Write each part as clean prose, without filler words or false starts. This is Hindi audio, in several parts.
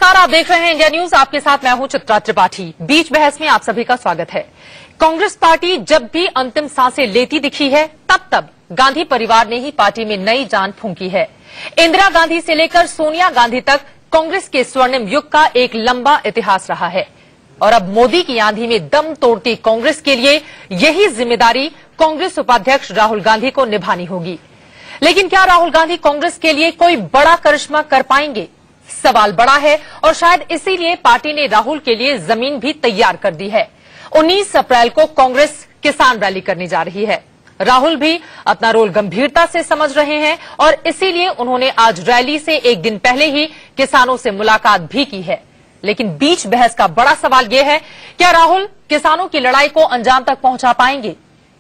नमस्कार, आप देख रहे हैं इंडिया न्यूज। आपके साथ मैं हूं चित्रा त्रिपाठी। बीच बहस में आप सभी का स्वागत है। कांग्रेस पार्टी जब भी अंतिम सांसें लेती दिखी है, तब गांधी परिवार ने ही पार्टी में नई जान फूंकी है। इंदिरा गांधी से लेकर सोनिया गांधी तक कांग्रेस के स्वर्णिम युग का एक लंबा इतिहास रहा है और अब मोदी की आंधी में दम तोड़ती कांग्रेस के लिए यही जिम्मेदारी कांग्रेस उपाध्यक्ष राहुल गांधी को निभानी होगी। लेकिन क्या राहुल गांधी कांग्रेस के लिए कोई बड़ा करिश्मा कर पाएंगे? सवाल बड़ा है और शायद इसीलिए पार्टी ने राहुल के लिए जमीन भी तैयार कर दी है। 19 अप्रैल को कांग्रेस किसान रैली करने जा रही है। राहुल भी अपना रोल गंभीरता से समझ रहे हैं और इसीलिए उन्होंने आज रैली से एक दिन पहले ही किसानों से मुलाकात भी की है। लेकिन बीच बहस का बड़ा सवाल यह है, क्या राहुल किसानों की लड़ाई को अंजाम तक पहुंचा पाएंगे?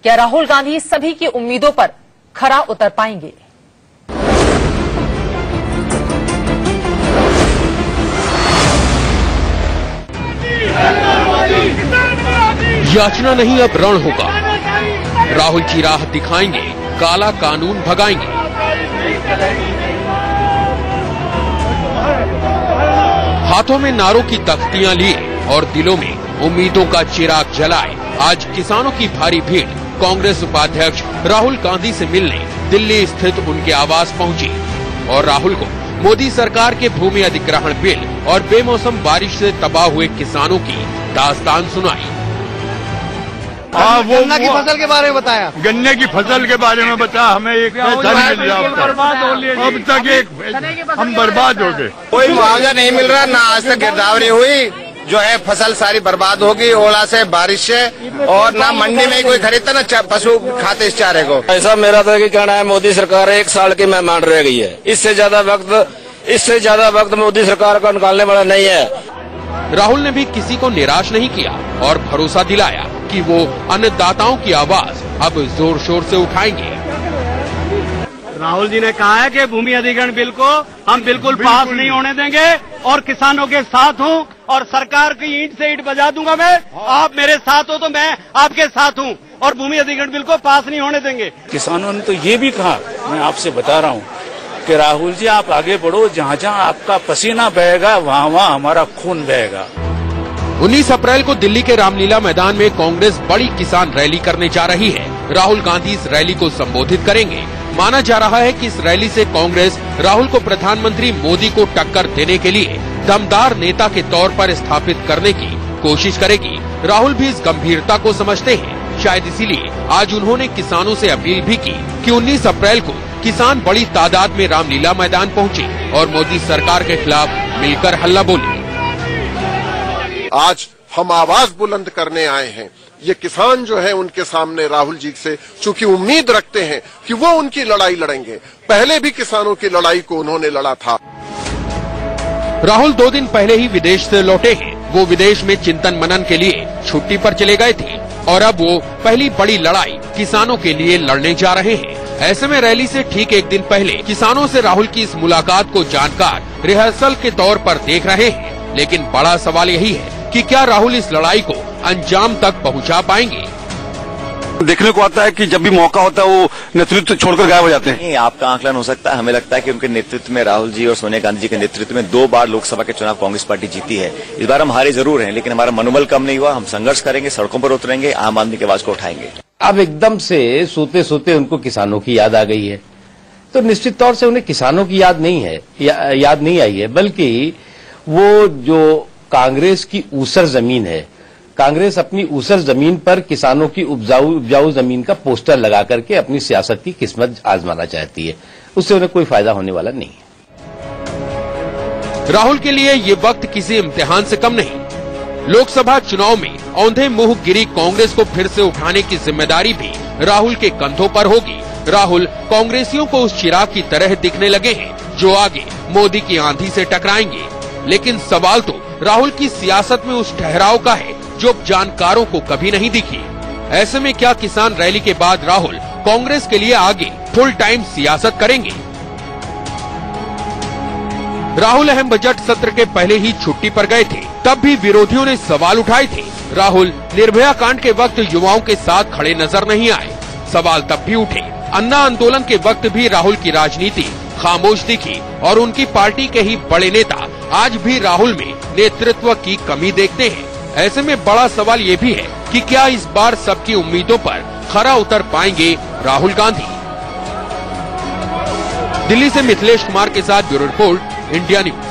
क्या राहुल गांधी सभी की उम्मीदों पर खरा उतर पाएंगे? याचना नहीं, अब रण होगा। राहुल की राह दिखाएंगे, काला कानून भगाएंगे। हाथों में नारों की तख्तियां लिए और दिलों में उम्मीदों का चिराग जलाए आज किसानों की भारी भीड़ कांग्रेस उपाध्यक्ष राहुल गांधी से मिलने दिल्ली स्थित उनके आवास पहुंची और राहुल को मोदी सरकार के भूमि अधिग्रहण बिल और बेमौसम बारिश से तबाह हुए किसानों की दास्तान सुनाई। गन्ना की फसल के बारे में बताया। गन्ने की फसल के बारे में बताया। हमें एक पैसा नहीं मिल रहा, अब तक एक हम बर्बाद हो गए। कोई मुआवजा नहीं मिल रहा, न आज तक गिरदावरी हुई। जो है फसल सारी बर्बाद होगी ओला से, बारिश से, और ना मंडी में कोई खरीदता ना पशु खाते इस चारे को। ऐसा मेरा तो कहना है, मोदी सरकार 1 साल की मेहमान रह गई है। इससे ज्यादा वक्त मोदी सरकार का निकालने वाला नहीं है। राहुल ने भी किसी को निराश नहीं किया और भरोसा दिलाया कि वो अन्नदाताओं की आवाज अब जोर शोर से उठाएंगे। राहुल जी ने कहा है कि भूमि अधिग्रहण बिल को हम बिल्कुल पास नहीं होने देंगे और किसानों के साथ हूँ और सरकार की ईंट से ईंट बजा दूंगा मैं। आप मेरे साथ हो तो मैं आपके साथ हूँ और भूमि अधिग्रहण बिल को पास नहीं होने देंगे। किसानों ने तो ये भी कहा, मैं आपसे बता रहा हूँ कि राहुल जी आप आगे बढ़ो, जहाँ जहाँ आपका पसीना बहेगा वहाँ हमारा खून बहेगा। 19 अप्रैल को दिल्ली के रामलीला मैदान में कांग्रेस बड़ी किसान रैली करने जा रही है। राहुल गांधी इस रैली को संबोधित करेंगे। माना जा रहा है कि इस रैली से कांग्रेस राहुल को प्रधानमंत्री मोदी को टक्कर देने के लिए दमदार नेता के तौर पर स्थापित करने की कोशिश करेगी। राहुल भी इस गंभीरता को समझते हैं। शायद इसीलिए आज उन्होंने किसानों से अपील भी की कि 19 अप्रैल को किसान बड़ी तादाद में रामलीला मैदान पहुंचे और मोदी सरकार के खिलाफ मिलकर हल्ला बोले। आज हम आवाज बुलंद करने आए हैं। ये किसान जो है उनके सामने राहुल जी से चूंकि उम्मीद रखते हैं कि वो उनकी लड़ाई लड़ेंगे। पहले भी किसानों की लड़ाई को उन्होंने लड़ा था। राहुल 2 दिन पहले ही विदेश से लौटे हैं। वो विदेश में चिंतन मनन के लिए छुट्टी पर चले गए थे और अब वो पहली बड़ी लड़ाई किसानों के लिए लड़ने जा रहे हैं। ऐसे में रैली से ठीक एक दिन पहले किसानों से राहुल की इस मुलाकात को जानकार रिहर्सल के तौर पर देख रहे हैं। लेकिन बड़ा सवाल यही है कि क्या राहुल इस लड़ाई को अंजाम तक पहुंचा पाएंगे? देखने को आता है कि जब भी मौका होता है वो नेतृत्व छोड़कर गायब हो जाते हैं। आपका आंकलन हो सकता है। हमें लगता है कि उनके नेतृत्व में, राहुल जी और सोनिया गांधी जी के नेतृत्व में 2 बार लोकसभा के चुनाव कांग्रेस पार्टी जीती है। इस बार हम हारे जरूर हैं, लेकिन हमारा मनोबल कम नहीं हुआ। हम संघर्ष करेंगे, सड़कों पर उतरेंगे, आम आदमी की आवाज को उठाएंगे। अब एकदम से सोते सोते उनको किसानों की याद आ गई है, तो निश्चित तौर से उन्हें किसानों की याद नहीं आई है, बल्कि वो जो कांग्रेस की ऊसर जमीन है, कांग्रेस अपनी ऊसर जमीन पर किसानों की उपजाऊ जमीन का पोस्टर लगा करके अपनी सियासत की किस्मत आजमाना चाहती है। उससे उन्हें कोई फायदा होने वाला नहीं है। राहुल के लिए ये वक्त किसी इम्तिहान से कम नहीं। लोकसभा चुनाव में औंधे मुंह गिरी कांग्रेस को फिर से उठाने की जिम्मेदारी भी राहुल के कंधों पर होगी। राहुल कांग्रेसियों को उस चिराग की तरह दिखने लगे हैं जो आगे मोदी की आंधी से टकराएंगे। लेकिन सवाल तो राहुल की सियासत में उस ठहराव का है जो जानकारों को कभी नहीं दिखी। ऐसे में क्या किसान रैली के बाद राहुल कांग्रेस के लिए आगे फुल टाइम सियासत करेंगे? राहुल अहम बजट सत्र के पहले ही छुट्टी पर गए थे, तब भी विरोधियों ने सवाल उठाए थे। राहुल निर्भया कांड के वक्त युवाओं के साथ खड़े नजर नहीं आए। सवाल तब भी उठे। अन्ना आंदोलन के वक्त भी राहुल की राजनीति खामोश दिखी और उनकी पार्टी के ही बड़े नेता आज भी राहुल में नेतृत्व की कमी देखते हैं। ऐसे में बड़ा सवाल ये भी है कि क्या इस बार सबकी उम्मीदों पर खरा उतर पाएंगे राहुल गांधी। दिल्ली से मिथिलेश कुमार के साथ bureau report, India news.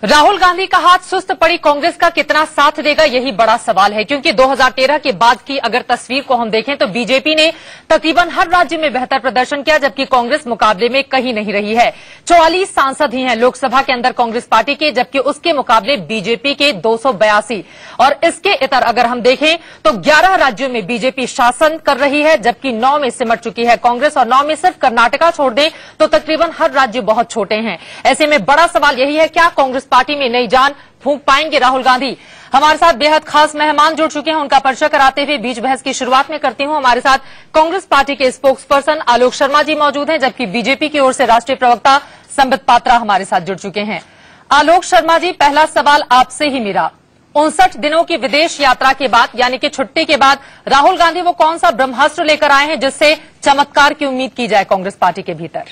Rahul Gandhi का हाथ सुस्त पड़ी कांग्रेस का कितना साथ देगा, यही बड़ा सवाल है, क्योंकि 2013 के बाद की अगर तस्वीर को हम देखें तो बीजेपी ने तकरीबन हर राज्य में बेहतर प्रदर्शन किया, जबकि कांग्रेस मुकाबले में कहीं नहीं रही है। 44 सांसद ही हैं लोकसभा के अंदर कांग्रेस पार्टी के, जबकि उसके मुकाबले बीजेपी के 282। और इसके इतर अगर हम देखें तो 11 राज्यों में बीजेपी शासन कर रही है, जबकि 9 में सिमट चुकी है कांग्रेस, और 9 में सिर्फ कर्नाटका छोड़ दें तो तकरीबन हर राज्य बहुत छोटे हैं। ऐसे में बड़ा सवाल यही है, क्या कांग्रेस पार्टी में नई जान फूंक पाएंगे राहुल गांधी। हमारे साथ बेहद खास मेहमान जुड़ चुके हैं, उनका परिचय कराते हुए बीच बहस की शुरुआत में करती हूं। हमारे साथ कांग्रेस पार्टी के स्पोक्स पर्सन आलोक शर्मा जी मौजूद हैं, जबकि बीजेपी की ओर से राष्ट्रीय प्रवक्ता संबित पात्रा हमारे साथ जुड़ चुके हैं। आलोक शर्मा जी, पहला सवाल आपसे ही मेरा, 59 दिनों की विदेश यात्रा के बाद यानी कि छुट्टी के बाद राहुल गांधी वो कौन सा ब्रह्मास्त्र लेकर आए हैं जिससे चमत्कार की उम्मीद की जाए कांग्रेस पार्टी के भीतर?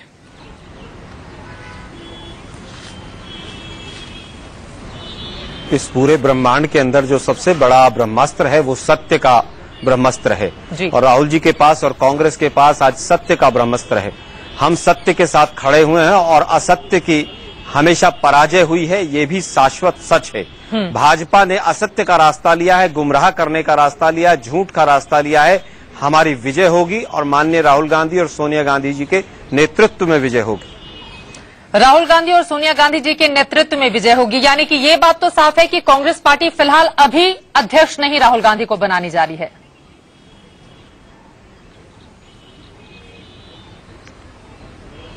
इस पूरे ब्रह्मांड के अंदर जो सबसे बड़ा ब्रह्मास्त्र है वो सत्य का ब्रह्मास्त्र है, और राहुल जी के पास और कांग्रेस के पास आज सत्य का ब्रह्मास्त्र है। हम सत्य के साथ खड़े हुए हैं और असत्य की हमेशा पराजय हुई है, ये भी शाश्वत सच है। भाजपा ने असत्य का रास्ता लिया है, गुमराह करने का रास्ता लिया है, झूठ का रास्ता लिया है। हमारी विजय होगी और माननीय राहुल गांधी और सोनिया गांधी जी के नेतृत्व में विजय होगी। राहुल गांधी और सोनिया गांधी जी के नेतृत्व में विजय होगी, यानी कि ये बात तो साफ है कि कांग्रेस पार्टी फिलहाल अभी अध्यक्ष नहीं राहुल गांधी को बनाने जा रही है।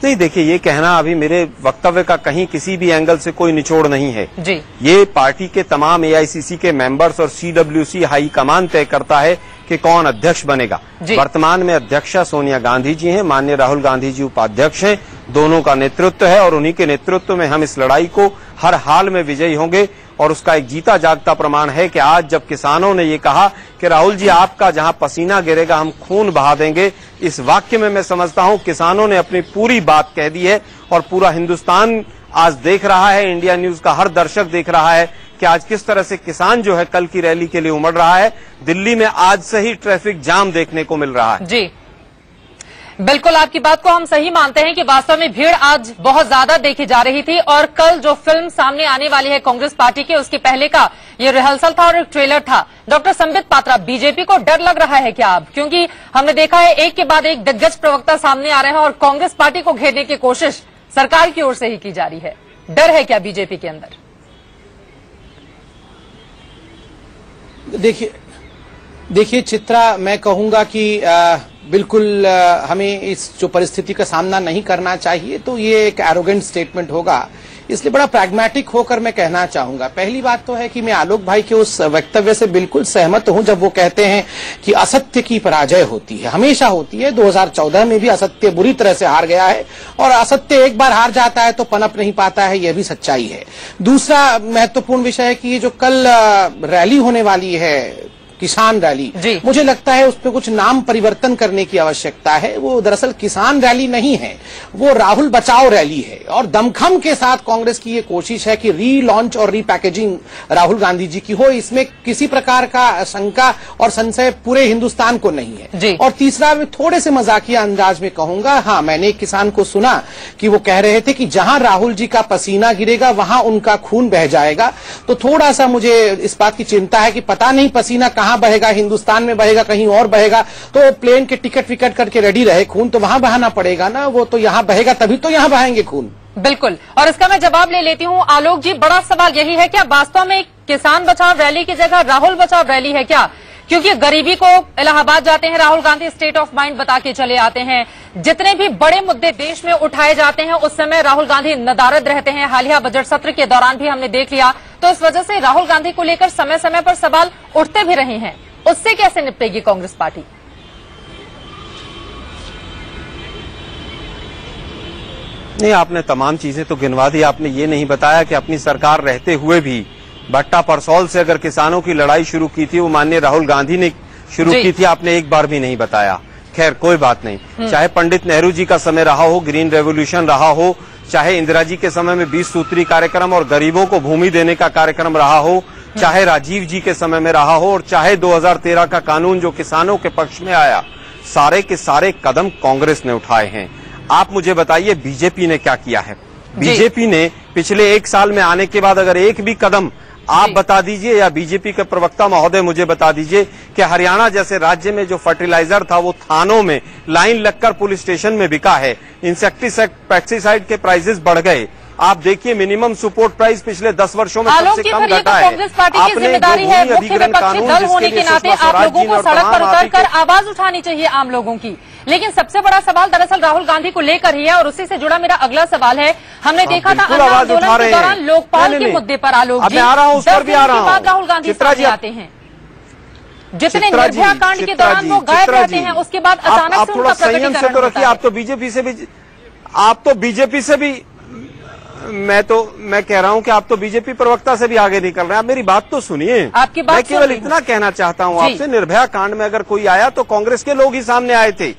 नहीं, देखिए, ये कहना अभी मेरे वक्तव्य का कहीं किसी भी एंगल से कोई निचोड़ नहीं है जी। ये पार्टी के तमाम एआईसीसी के मेंबर्स और सीडब्ल्यूसी हाईकमान तय करता है कि कौन अध्यक्ष बनेगा। वर्तमान में अध्यक्षा सोनिया गांधी जी हैं, माननीय राहुल गांधी जी उपाध्यक्ष हैं, दोनों का नेतृत्व है और उन्हीं के नेतृत्व में हम इस लड़ाई को हर हाल में विजयी होंगे। और उसका एक जीता जागता प्रमाण है कि आज जब किसानों ने ये कहा कि राहुल जी आपका जहां पसीना गिरेगा हम खून बहा देंगे, इस वाक्य में मैं समझता हूं किसानों ने अपनी पूरी बात कह दी है। और पूरा हिंदुस्तान आज देख रहा है, इंडिया न्यूज का हर दर्शक देख रहा है कि आज किस तरह से किसान जो है कल की रैली के लिए उमड़ रहा है। दिल्ली में आज से ही ट्रैफिक जाम देखने को मिल रहा है। जी बिल्कुल, आपकी बात को हम सही मानते हैं कि वास्तव में भीड़ आज बहुत ज्यादा देखी जा रही थी, और कल जो फिल्म सामने आने वाली है कांग्रेस पार्टी के, उसके पहले का ये रिहर्सल था और एक ट्रेलर था। डॉक्टर संबित पात्रा, बीजेपी को डर लग रहा है क्या अब? क्योंकि हमने देखा है एक के बाद एक दिग्गज प्रवक्ता सामने आ रहे हैं और कांग्रेस पार्टी को घेरने की कोशिश सरकार की ओर से ही की जा रही है। डर है क्या बीजेपी के अंदर? देखिए चित्रा, मैं कहूंगा कि बिल्कुल हमें इस जो परिस्थिति का सामना नहीं करना चाहिए, तो ये एक एरोगेंट स्टेटमेंट होगा। इसलिए बड़ा प्रैग्मेटिक होकर मैं कहना चाहूंगा। पहली बात तो है कि मैं आलोक भाई के उस वक्तव्य से बिल्कुल सहमत हूं जब वो कहते हैं कि असत्य की पराजय होती है, हमेशा होती है। 2014 में भी असत्य बुरी तरह से हार गया है, और असत्य एक बार हार जाता है तो पनप नहीं पाता है, यह भी सच्चाई है। दूसरा महत्वपूर्ण विषय है कि ये जो कल रैली होने वाली है, किसान रैली, मुझे लगता है उसमें कुछ नाम परिवर्तन करने की आवश्यकता है। वो दरअसल किसान रैली नहीं है, वो राहुल बचाओ रैली है। और दमखम के साथ कांग्रेस की ये कोशिश है कि रीलॉन्च और रीपैकेजिंग राहुल गांधी जी की हो, इसमें किसी प्रकार का शंका और संशय पूरे हिंदुस्तान को नहीं है। और तीसरा, मैं थोड़े से मजाकिया अंदाज में कहूंगा, हाँ, मैंने एक किसान को सुना कि वो कह रहे थे कि जहां राहुल जी का पसीना गिरेगा वहां उनका खून बह जाएगा। तो थोड़ा सा मुझे इस बात की चिंता है कि पता नहीं पसीना कहां बहेगा, हिंदुस्तान में बहेगा, कहीं और बहेगा। तो प्लेन के टिकट विकट करके रेडी रहे, खून तो वहां बहाना पड़ेगा ना, वो तो यहां बहेगा तभी तो यहां बहाएंगे खून। बिल्कुल, और इसका मैं जवाब ले लेती हूं। आलोक जी, बड़ा सवाल यही है, क्या वास्तव में किसान बचाओ रैली की जगह राहुल बचाओ रैली है क्या? क्योंकि गरीबी को इलाहाबाद जाते हैं Rahul Gandhi, state of mind बता के चले आते हैं। जितने भी बड़े मुद्दे देश में उठाए जाते हैं उस समय राहुल गांधी नदारद रहते हैं। हालिया बजट सत्र के दौरान भी हमने देख लिया। तो इस वजह से राहुल गांधी को लेकर समय समय पर सवाल उठते भी रहे हैं। उससे कैसे निपटेगी कांग्रेस पार्टी? नहीं, आपने तमाम चीजें तो गिनवा दी। आपने ये नहीं बताया कि अपनी सरकार रहते हुए भी भट्टा परसौल से अगर किसानों की लड़ाई शुरू की थी, वो माननीय राहुल गांधी ने शुरू की थी। आपने एक बार भी नहीं बताया खैर कोई बात नहीं। चाहे पंडित नेहरू जी का समय रहा हो, ग्रीन रेवोल्यूशन रहा हो, चाहे इंदिरा जी के समय में 20 सूत्री कार्यक्रम और गरीबों को भूमि देने का कार्यक्रम रहा हो, चाहे राजीव जी के समय में रहा हो, और चाहे 2013 का कानून जो किसानों के पक्ष में आया, सारे के सारे कदम कांग्रेस ने उठाए हैं। आप मुझे बताइए बीजेपी ने क्या किया है? बीजेपी ने पिछले 1 साल में आने के बाद अगर एक भी कदम आप बता दीजिए या बीजेपी के प्रवक्ता महोदय मुझे बता दीजिए कि हरियाणा जैसे राज्य में जो फर्टिलाइजर था वो थानों में लाइन लगकर पुलिस स्टेशन में बिका है, इंसेक्टिसाइड पेस्टिसाइड के प्राइसेस बढ़ गए। आप देखिए मिनिमम सपोर्ट प्राइस पिछले 10 वर्षों में सबसे कम घटा है। कांग्रेस पार्टी की जिम्मेदारी है, मुख्य विपक्षी दल होने के नाते आप लोगों को सड़क पर उतरकर आवाज उठानी चाहिए आम लोगों की। लेकिन सबसे बड़ा सवाल दरअसल राहुल गांधी को लेकर ही है और उसी से जुड़ा मेरा अगला सवाल है। हमने देखा था आंदोलन के दौरान लोकपाल के मुद्दे पर आलोक जी 10 दिन के बाद राहुल गांधी सामने आते हैं। जितने निर्भया कांड के दौरान वो गायब रहते हैं, उसके बाद अचानक से उनका प्रकटीकरण होता है। आप तो बीजेपी से भी मैं कह रहा हूं कि आप तो बीजेपी प्रवक्ता से भी आगे निकल रहे हैं। आप मेरी बात तो सुनिए। आपकी बात मैं केवल इतना कहना चाहता हूं आपसे, निर्भया कांड में अगर कोई आया तो कांग्रेस के लोग ही सामने आए थे।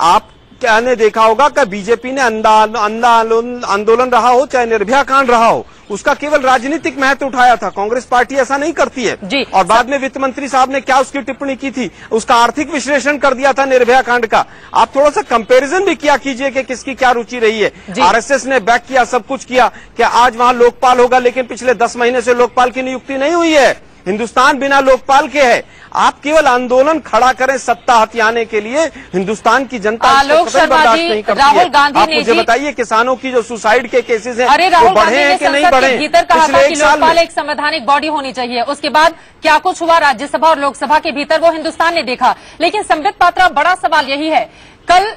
आप क्या ने देखा होगा कि बीजेपी ने आंदोलन रहा हो चाहे निर्भया कांड रहा हो, उसका केवल राजनीतिक महत्व उठाया था। कांग्रेस पार्टी ऐसा नहीं करती है। और बाद में वित्त मंत्री साहब ने क्या उसकी टिप्पणी की थी, उसका आर्थिक विश्लेषण कर दिया था निर्भया कांड का। आप थोड़ा सा कंपैरिजन भी किया कीजिए कि किसकी क्या रुचि रही है। आरएसएस ने बैक किया, सब कुछ किया कि आज वहां लोकपाल होगा, लेकिन पिछले 10 महीने से लोकपाल की नियुक्ति नहीं हुई है। हिंदुस्तान बिना लोकपाल के है। आप केवल आंदोलन खड़ा करें सत्ता हथियाने के लिए, हिंदुस्तान की जनता आलोक शर्मा जी, राहुल गांधी आप मुझे बताइए किसानों की जो सुसाइड के केसेस हैं, अरे राहुल गांधी बढ़े ने हैं कि नहीं बढ़े? भीतर कहा था कि लोकपाल एक संवैधानिक बॉडी होनी चाहिए। उसके बाद क्या कुछ हुआ राज्यसभा और लोकसभा के भीतर वो हिंदुस्तान ने देखा। लेकिन संबित पात्रा, बड़ा सवाल यही है, कल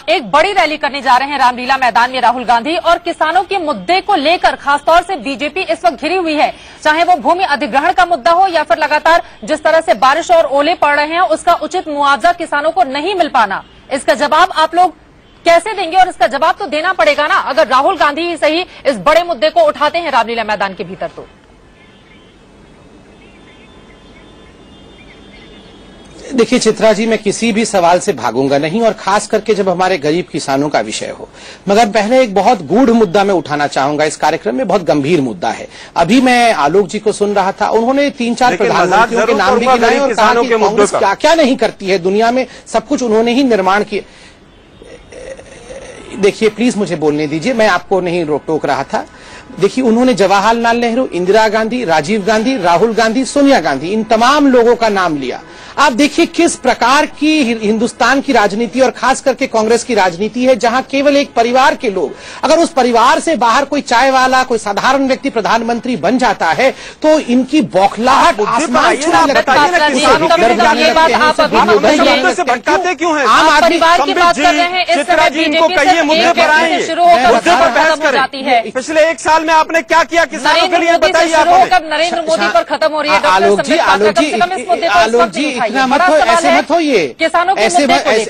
एक बड़ी रैली करने जा रहे हैं रामलीला मैदान में राहुल गांधी, और किसानों के मुद्दे को लेकर खासतौर से बीजेपी इस वक्त घिरी हुई है। चाहे वो भूमि अधिग्रहण का मुद्दा हो या फिर लगातार जिस तरह से बारिश और ओले पड़ रहे हैं उसका उचित मुआवजा किसानों को नहीं मिल पाना, इसका जवाब आप लोग कैसे देंगे? और इसका जवाब तो देना पड़ेगा ना, अगर राहुल गांधी ही सही इस बड़े मुद्दे को उठाते हैं रामलीला मैदान के भीतर। तो देखिए चित्रा जी, मैं किसी भी सवाल से भागूंगा नहीं, और खास करके जब हमारे गरीब किसानों का विषय हो। मगर पहले एक बहुत गूढ़ मुद्दा मैं उठाना चाहूंगा इस कार्यक्रम में, बहुत गंभीर मुद्दा है। अभी मैं आलोक जी को सुन रहा था, उन्होंने 3-4 प्रधानमंत्रियों के नाम भी गिनाए और कहा कि कांग्रेस क्या क्या नहीं करती है दुनिया में, सब कुछ उन्होंने ही निर्माण किया। देखिए प्लीज मुझे बोलने दीजिए, मैं आपको नहीं रोक टोक रहा था। देखिए उन्होंने जवाहरलाल नेहरू, इंदिरा गांधी, राजीव गांधी, राहुल गांधी, सोनिया गांधी, इन तमाम लोगों का नाम लिया। आप देखिए किस प्रकार की हिंदुस्तान की राजनीति और खास करके कांग्रेस की राजनीति है, जहां केवल एक परिवार के लोग, अगर उस परिवार से बाहर कोई चाय वाला, कोई साधारण व्यक्ति प्रधानमंत्री बन जाता है तो इनकी बौखलाहट आसमान छूने लगती है। भटकाते क्यों हैं? आम आदमी की बात कर रहे हैं, इस समय इनको कहिए मुद्दे पर आएंगे, मुद्दे पर बहस करें। पिछले 1 साल में आपने क्या किया किसानों के लिए, बताइए आप। कब नरेंद्र मोदी पर खत्म हो रही है? आलोक जी इतना मत हो, ऐसे मत होइए,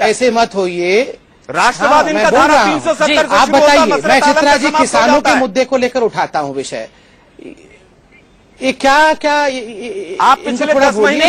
ऐसे मत होइए। राष्ट्रवाद इनका धारा 370 आप बताइए, मैं चित्रा जी किसानों के मुद्दे को लेकर उठाता हूं विषय। ये क्या आप पिछले 10 महीने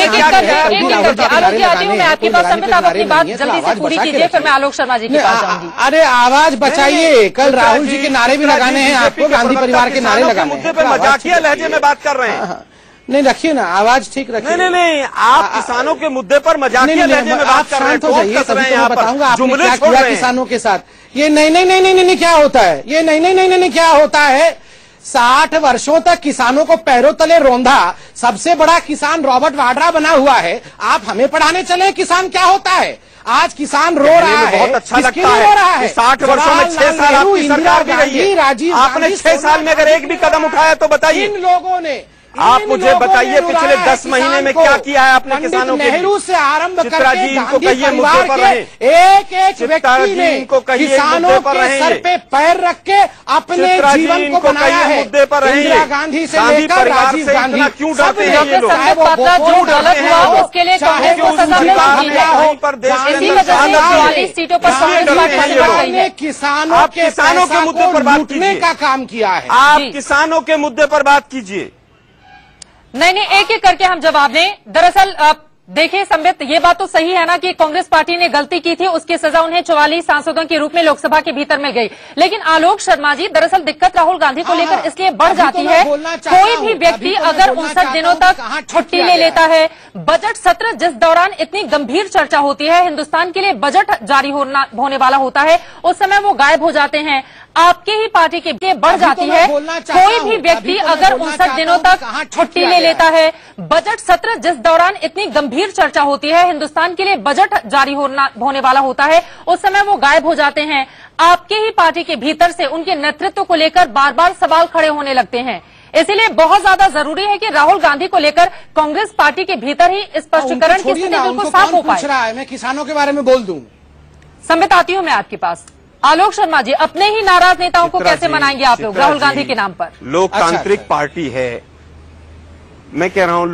मैं आपकी बात समझ, आप अपनी बात जल्दी से पूरी कीजिए, फिर मैं आलोक शर्मा जी के पास जाऊंगी। अरे आवाज बचाइए, कल राहुल जी के नारे भी लगाने हैं आपको, गांधी परिवार के नारे लगाने हैं। मुद्दे पर मजाकिया लहजे में बात कर रहे हैं। नहीं रखिए ना, आवाज ठीक रखिए। नहीं, आप किसानों के मुद्दे पर मजाकिया लहजे में बात कर रहे हैं। शांत हो जाइए, तभी तो मैं बताऊंगा आपने क्या किया किसानों के साथ। ये नहीं क्या होता है, ये नहीं क्या होता है। 60 वर्षों तक किसानों को पैरों तले रौंदा सबसे बड़ा किसान रॉबर्ट वाड्रा बना हुआ है। आप हमें पढ़ाने चले किसान क्या होता है। आज किसान रो रहा है, बहुत अच्छा लगता है। 60 वर्षों में 6 साल आपकी सरकार भी रही है, राजीव आपने 6 साल में अगर एक भी कदम उठाया तो बताइए। इन लोगों ने, आप मुझे बताइए पिछले 10 महीने में क्या किया है आपने किसानों के लिए? नेहरू से आरंभ करके गांधी परिवार के एक व्यक्ति ने किसानों के सर पे पैर रख के अपने जीवन को बनाया है। मुद्दे पर इंदिरा गांधी से लेकर राजीव गांधी, क्यों डरते हैं ये लोग? जो गलत हुआ उसके लिए कांग्रेस को सजा मिलनी चाहिए। इसी वजह से 44 सीटों पर किसानों के मुद्दे पर लूटने का काम किया है। आप किसानों के मुद्दे पर बात कीजिए। नहीं, एक एक करके हम जवाब दें। दरअसल देखिए संबित, ये बात तो सही है ना कि कांग्रेस पार्टी ने गलती की थी, उसकी सजा उन्हें 44 सांसदों के रूप में लोकसभा के भीतर मिल गई। लेकिन आलोक शर्मा जी, दरअसल दिक्कत राहुल गांधी को लेकर इसलिए बढ़ जाती है, कोई भी व्यक्ति अगर 59 दिनों तक छुट्टी ले लेता है, बजट सत्र जिस दौरान इतनी गंभीर चर्चा होती है, हिंदुस्तान के लिए बजट जारी होने वाला होता है, उस समय वो गायब हो जाते हैं। आपके ही पार्टी के बढ़ जाती है, कोई भी व्यक्ति अगर 59 दिनों तक छुट्टी ले लेता है, बजट सत्र जिस दौरान इतनी गंभीर चर्चा होती है, हिंदुस्तान के लिए बजट जारी होने वाला होता है, उस समय वो गायब हो जाते हैं। आपके ही पार्टी के भीतर से उनके नेतृत्व को लेकर बार बार सवाल खड़े होने लगते हैं। इसीलिए बहुत ज्यादा जरूरी है कि राहुल गांधी को लेकर कांग्रेस पार्टी के भीतर ही स्पष्टीकरण की स्थिति बिल्कुल साफ हो पाए। मैं किसानों के बारे में बोल दूं। संबित, आती हूं मैं आपके पास। आलोक शर्मा जी, अपने ही नाराज नेताओं को कैसे मनाएंगे आप लोग राहुल गांधी के नाम पर? लोकतांत्रिक पार्टी है, मैं कह रहा हूं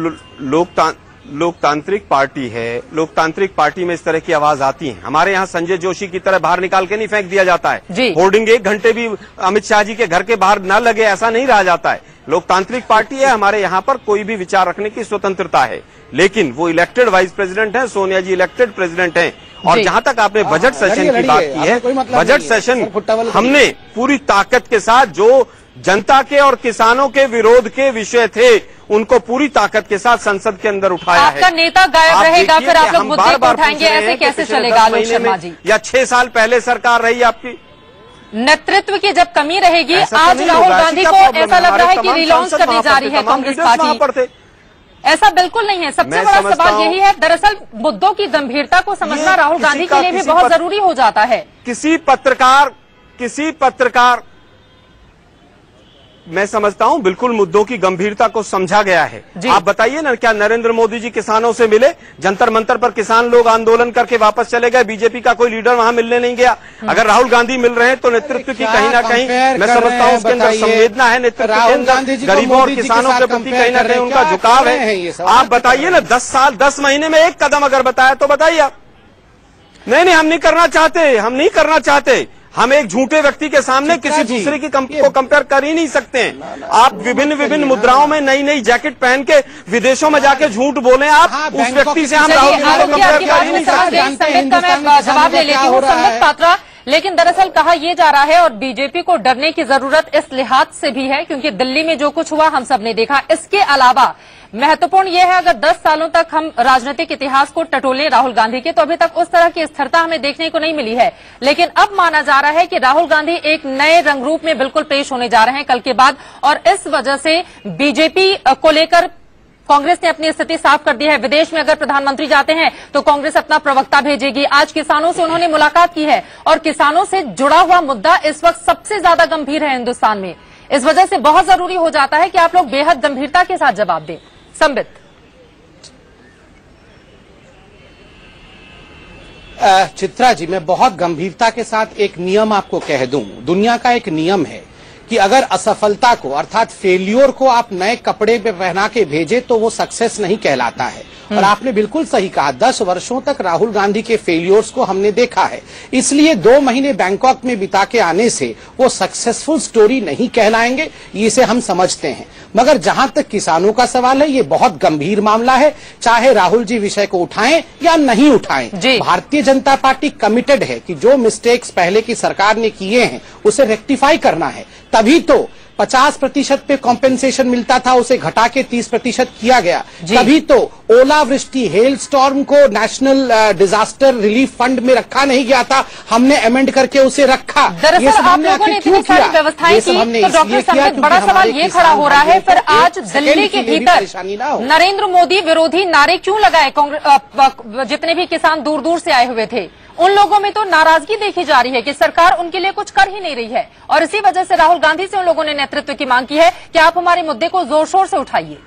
लोकतांत्रिक पार्टी है। लोकतांत्रिक पार्टी में इस तरह की आवाज आती है। हमारे यहाँ संजय जोशी की तरह बाहर निकाल के नहीं फेंक दिया जाता है। होर्डिंग 1 घंटे भी अमित शाह जी के घर के बाहर न लगे, ऐसा नहीं रहा जाता है। लोकतांत्रिक पार्टी है, हमारे यहाँ पर कोई भी विचार रखने की स्वतंत्रता है, लेकिन वो इलेक्टेड वाइस प्रेसिडेंट है, सोनिया जी इलेक्टेड प्रेसिडेंट हैं। और जहां तक आपने बजट सेशन की बात की है, बजट सेशन हमने पूरी ताकत के साथ जो जनता के और किसानों के विरोध के विषय थे, उनको पूरी ताकत के साथ संसद के अंदर उठाया है। आपका नेता गायब रहेगा, फिर आप लोग मुद्दे को उठाएंगे, ऐसे कैसे चलेगा आलोक शर्मा जी? या 6 साल पहले सरकार रही आपकी, नेतृत्व की जब कमी रहेगी, आज राहुल गांधी को ऐसा लग रहा है कि रिलॉन्च करने जा रही है कांग्रेस पार्टी। ऐसा बिल्कुल नहीं है। सबसे बड़ा सवाल यही है, दरअसल मुद्दों की गंभीरता को समझना राहुल गांधी के लिए भी बहुत जरूरी हो जाता है। किसी पत्रकार मैं समझता हूं बिल्कुल मुद्दों की गंभीरता को समझा गया है। आप बताइए ना, क्या नरेंद्र मोदी जी किसानों से मिले? जंतर मंतर पर किसान लोग आंदोलन करके वापस चले गए, बीजेपी का कोई लीडर वहां मिलने नहीं गया। अगर राहुल गांधी मिल रहे हैं तो नेतृत्व की कहीं ना कहीं मैं समझता हूं उसके अंदर संवेदना है, नेतृत्व के अंदर गरीबों और किसानों के प्रति कहीं ना कहीं उनका झुकाव है। आप बताइए ना, 10 महीने में 1 कदम अगर बताया तो बताइए आप। नहीं, हम नहीं करना चाहते। हम एक झूठे व्यक्ति के सामने किसी दूसरे की को कंपेयर कर ही नहीं सकते हैं। आप विभिन्न मुद्राओं में नई जैकेट पहन के विदेशों में जाके झूठ बोले, आप उस व्यक्ति से हम राहुल गांधी को कंपेयर कर ही नहीं सकते। जवाब ले लेती हूँ संबित पात्रा, लेकिन दरअसल कहा यह जा रहा है और बीजेपी को डरने की जरूरत इस लिहाज से भी है क्योंकि दिल्ली में जो कुछ हुआ हम सब ने देखा। इसके अलावा महत्वपूर्ण यह है, अगर 10 सालों तक हम राजनीतिक इतिहास को टटोलें राहुल गांधी के, तो अभी तक उस तरह की स्थिरता हमें देखने को नहीं मिली है। लेकिन अब माना जा रहा है कि राहुल गांधी एक नए रंग रूप में बिल्कुल पेश होने जा रहे हैं कल के बाद, और इस वजह से बीजेपी को लेकर कांग्रेस ने अपनी स्थिति साफ कर दी है। विदेश में अगर प्रधानमंत्री जाते हैं तो कांग्रेस अपना प्रवक्ता भेजेगी। आज किसानों से उन्होंने मुलाकात की है और किसानों से जुड़ा हुआ मुद्दा इस वक्त सबसे ज्यादा गंभीर है हिंदुस्तान में। इस वजह से बहुत जरूरी हो जाता है कि आप लोग बेहद गंभीरता के साथ जवाब दें। संबित, चित्रा जी, मैं बहुत गंभीरता के साथ एक नियम आपको कह दूं। दुनिया का एक नियम है कि अगर असफलता को अर्थात फेल्योर को आप नए कपड़े पे पहना के भेजे तो वो सक्सेस नहीं कहलाता है। और आपने बिल्कुल सही कहा, 10 वर्षों तक राहुल गांधी के फेल्योर्स को हमने देखा है, इसलिए 2 महीने बैंकॉक में बिता के आने से वो सक्सेसफुल स्टोरी नहीं कहलाएंगे, इसे हम समझते हैं। मगर जहां तक किसानों का सवाल है, ये बहुत गंभीर मामला है, चाहे राहुल जी विषय को उठाएं या नहीं उठाएं। भारतीय जनता पार्टी कमिटेड है कि जो मिस्टेक्स पहले की सरकार ने किए हैं उसे रेक्टिफाई करना है। तभी तो 50% पे कॉम्पेंसेशन मिलता था, उसे घटा के 30% किया गया। तभी तो ओलावृष्टि, हेल स्टॉर्म को नेशनल डिजास्टर रिलीफ फंड में रखा नहीं गया था, हमने अमेंड करके उसे रखा। दरअसल आप लोगों ने इतनी सारी व्यवस्थाएं की, तो डॉक्टर संबित, बड़ा सवाल ये खड़ा हो रहा है, फिर आज दिल्ली के भीतर नरेंद्र मोदी विरोधी नारे क्यों लगाए? जितने भी किसान दूर दूर से आए हुए थे, उन लोगों में तो नाराजगी देखी जा रही है कि सरकार उनके लिए कुछ कर ही नहीं रही है, और इसी वजह से राहुल गांधी से उन लोगों ने नेतृत्व की मांग की है कि आप हमारे मुद्दे को जोर शोर से उठाइए।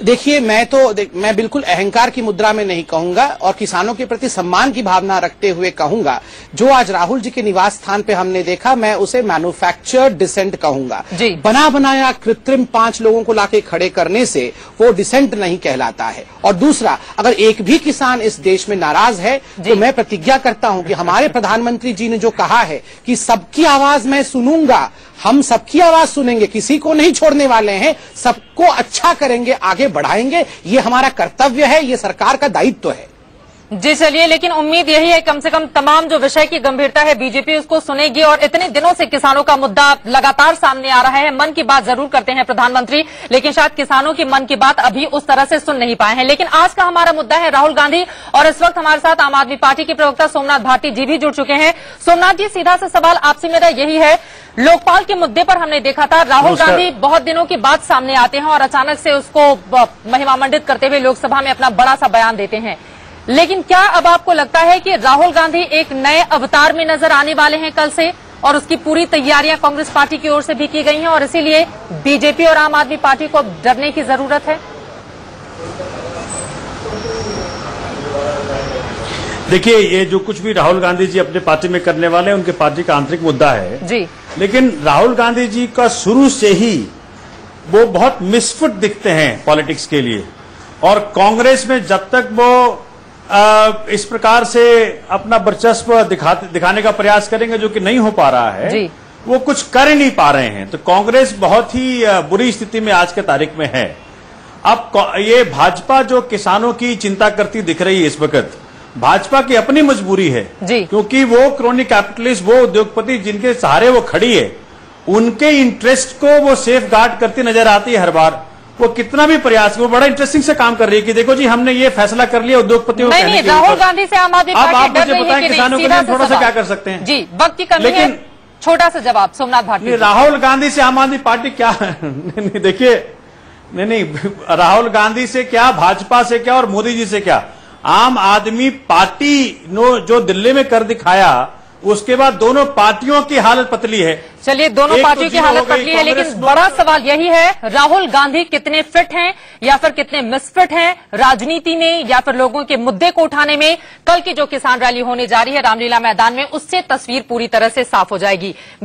देखिए, मैं बिल्कुल अहंकार की मुद्रा में नहीं कहूंगा और किसानों के प्रति सम्मान की भावना रखते हुए कहूंगा, जो आज राहुल जी के निवास स्थान पे हमने देखा, मैं उसे मैन्युफैक्चर्ड डिसेंट कहूंगा। बना बनाया कृत्रिम 5 लोगों को लाके खड़े करने से वो डिसेंट नहीं कहलाता है। और दूसरा, अगर एक भी किसान इस देश में नाराज है तो मैं प्रतिज्ञा करता हूं कि हमारे प्रधानमंत्री जी ने जो कहा है कि सबकी आवाज मैं सुनूंगा, हम सबकी आवाज सुनेंगे, किसी को नहीं छोड़ने वाले हैं, सबको अच्छा करेंगे, आगे बढ़ाएंगे, ये हमारा कर्तव्य है, ये सरकार का दायित्व है। जी चलिए, लेकिन उम्मीद यही है कम से कम तमाम जो विषय की गंभीरता है बीजेपी उसको सुनेगी। और इतने दिनों से किसानों का मुद्दा लगातार सामने आ रहा है, मन की बात जरूर करते हैं प्रधानमंत्री, लेकिन शायद किसानों की मन की बात अभी उस तरह से सुन नहीं पाए हैं। लेकिन आज का हमारा मुद्दा है राहुल गांधी, और इस वक्त हमारे साथ आम आदमी पार्टी के प्रवक्ता सोमनाथ भारती जी भी जुड़ चुके हैं। सोमनाथ जी, सीधा सा सवाल आपसे मेरा यही है, लोकपाल के मुद्दे पर हमने देखा था राहुल गांधी बहुत दिनों के बाद सामने आते हैं और अचानक से उसको महिमामंडित करते हुए लोकसभा में अपना बड़ा सा बयान देते हैं। लेकिन क्या अब आपको लगता है कि राहुल गांधी एक नए अवतार में नजर आने वाले हैं कल से, और उसकी पूरी तैयारियां कांग्रेस पार्टी की ओर से भी की गई हैं और इसीलिए बीजेपी और आम आदमी पार्टी को डरने की जरूरत है? देखिए, ये जो कुछ भी राहुल गांधी जी अपने पार्टी में करने वाले हैं, उनके पार्टी का आंतरिक मुद्दा है जी। लेकिन राहुल गांधी जी का शुरू से ही वो बहुत मिसफिट दिखते हैं पॉलिटिक्स के लिए, और कांग्रेस में जब तक वो इस प्रकार से अपना वर्चस्व दिखाने का प्रयास करेंगे, जो कि नहीं हो पा रहा है जी। वो कुछ कर ही नहीं पा रहे हैं, तो कांग्रेस बहुत ही बुरी स्थिति में आज के तारीख में है। अब ये भाजपा जो किसानों की चिंता करती दिख रही है इस वक्त, भाजपा की अपनी मजबूरी है जी। क्योंकि वो क्रोनी कैपिटलिस्ट, वो उद्योगपति जिनके सहारे वो खड़ी है, उनके इंटरेस्ट को वो सेफ गार्ड करती नजर आती है हर बार। वो कितना भी प्रयास, वो बड़ा इंटरेस्टिंग से काम कर रही है कि देखो जी हमने ये फैसला कर लिया उद्योगपतियों को कहने के ऊपर। राहुल गांधी से आम आदमी पार्टी अब आप मुझे बताएं किसानों के लिए थोड़ा सा क्या कर सकते हैं? जी, वक्त की कमी है, छोटा सा जवाब सोमनाथ भारती। राहुल गांधी से आम आदमी पार्टी क्या नहीं, देखिए, नहीं, राहुल गांधी से क्या, भाजपा से क्या और मोदी जी से क्या, आम आदमी पार्टी ने जो दिल्ली में कर दिखाया, उसके बाद दोनों पार्टियों की हालत पतली है। चलिए, दोनों पार्टियों की हालत पतली है, लेकिन बड़ा सवाल यही है राहुल गांधी कितने फिट हैं या फिर कितने मिसफिट हैं राजनीति में या फिर लोगों के मुद्दे को उठाने में। कल की जो किसान रैली होने जा रही है रामलीला मैदान में, उससे तस्वीर पूरी तरह से साफ हो जाएगी।